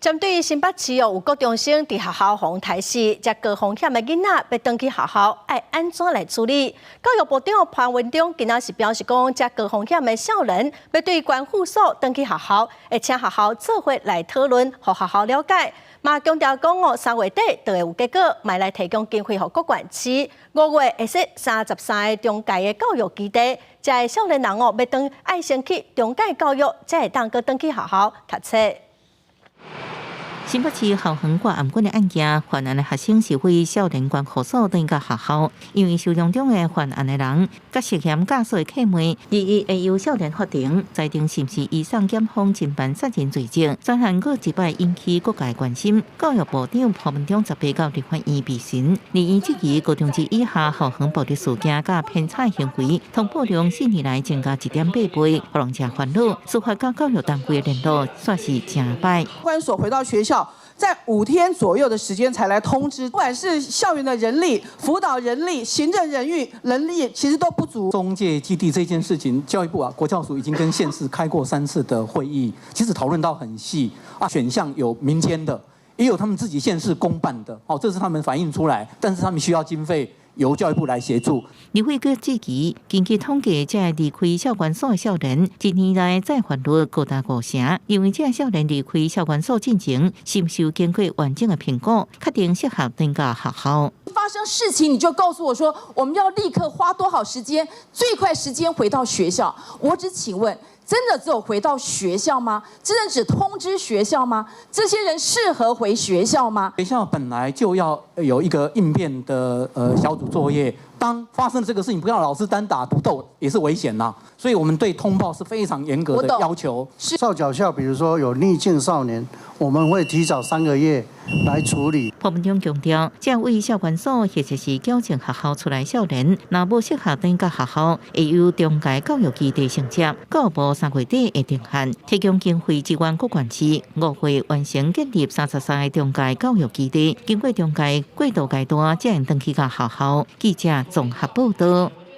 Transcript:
针对新北市有高中生伫学校防台视，这高风险的囡仔要登去学校，要安怎来处理？教育部长潘文忠今仔是表示讲，这高风险的少年要对关护所登去学校，会请学校做伙来讨论，互学校了解。嘛强调讲3月底就会有结果，卖来提供经费予各县市。5月会设33个中介的教育基地，这少年人要登爱先去中介教育，才会当去登去学校读册。新北市校园挂暗管的案件，犯案的学生是为少年关护所等到学校，因为受伤中的犯案的人，甲涉嫌驾驶的客妹，日会由少年法庭裁定是不是以上检方侦办杀人罪证。专案过一摆引起各界关心。教育部长潘文忠18到立法院备询，立院质疑高中职以下校园暴力事件甲偏差行为，通报量4年来增加1.8倍，让人烦恼。司法甲教育单位的联络算是正歹。关所回到学校。在5天左右的时间才来通知，不管是校园的人力、辅导人力、行政人力，其实都不足。中介基地这件事情，教育部国教署已经跟县市开过3次的会议，其实讨论到很细啊，选项有民间的，也有他们自己县市公办的，这是他们反映出来，但是他们需要经费。由教育部来协助。立法局质疑，根据统计，这离开校管所的少年，一年来再犯率高达5成。因为这少年离开校管所进前，是不是有经过完整的评估，确定适合登到学校？发生事情你就告诉我说，我们要立刻花多少时间，最快时间回到学校。我只请问。真的只有回到学校吗？真的只通知学校吗？这些人适合回学校吗？学校本来就要有一个应变的小组作业，当发生这个事情，不要老师单打独斗也是危险呐。所以我们对通报是非常严格的要求。少矫校，比如说有逆境少年，我们会提早3个月来处理。潘文忠强调，这为校管所或者是矫正学校出来少年，若无适合登到学校，会由中介教育基地承接。教育部3月底会定案，提供经费支援各县市，5月完成建立33个中介教育基地，经过中介过渡阶段，才能登去到学校。记者综合报道。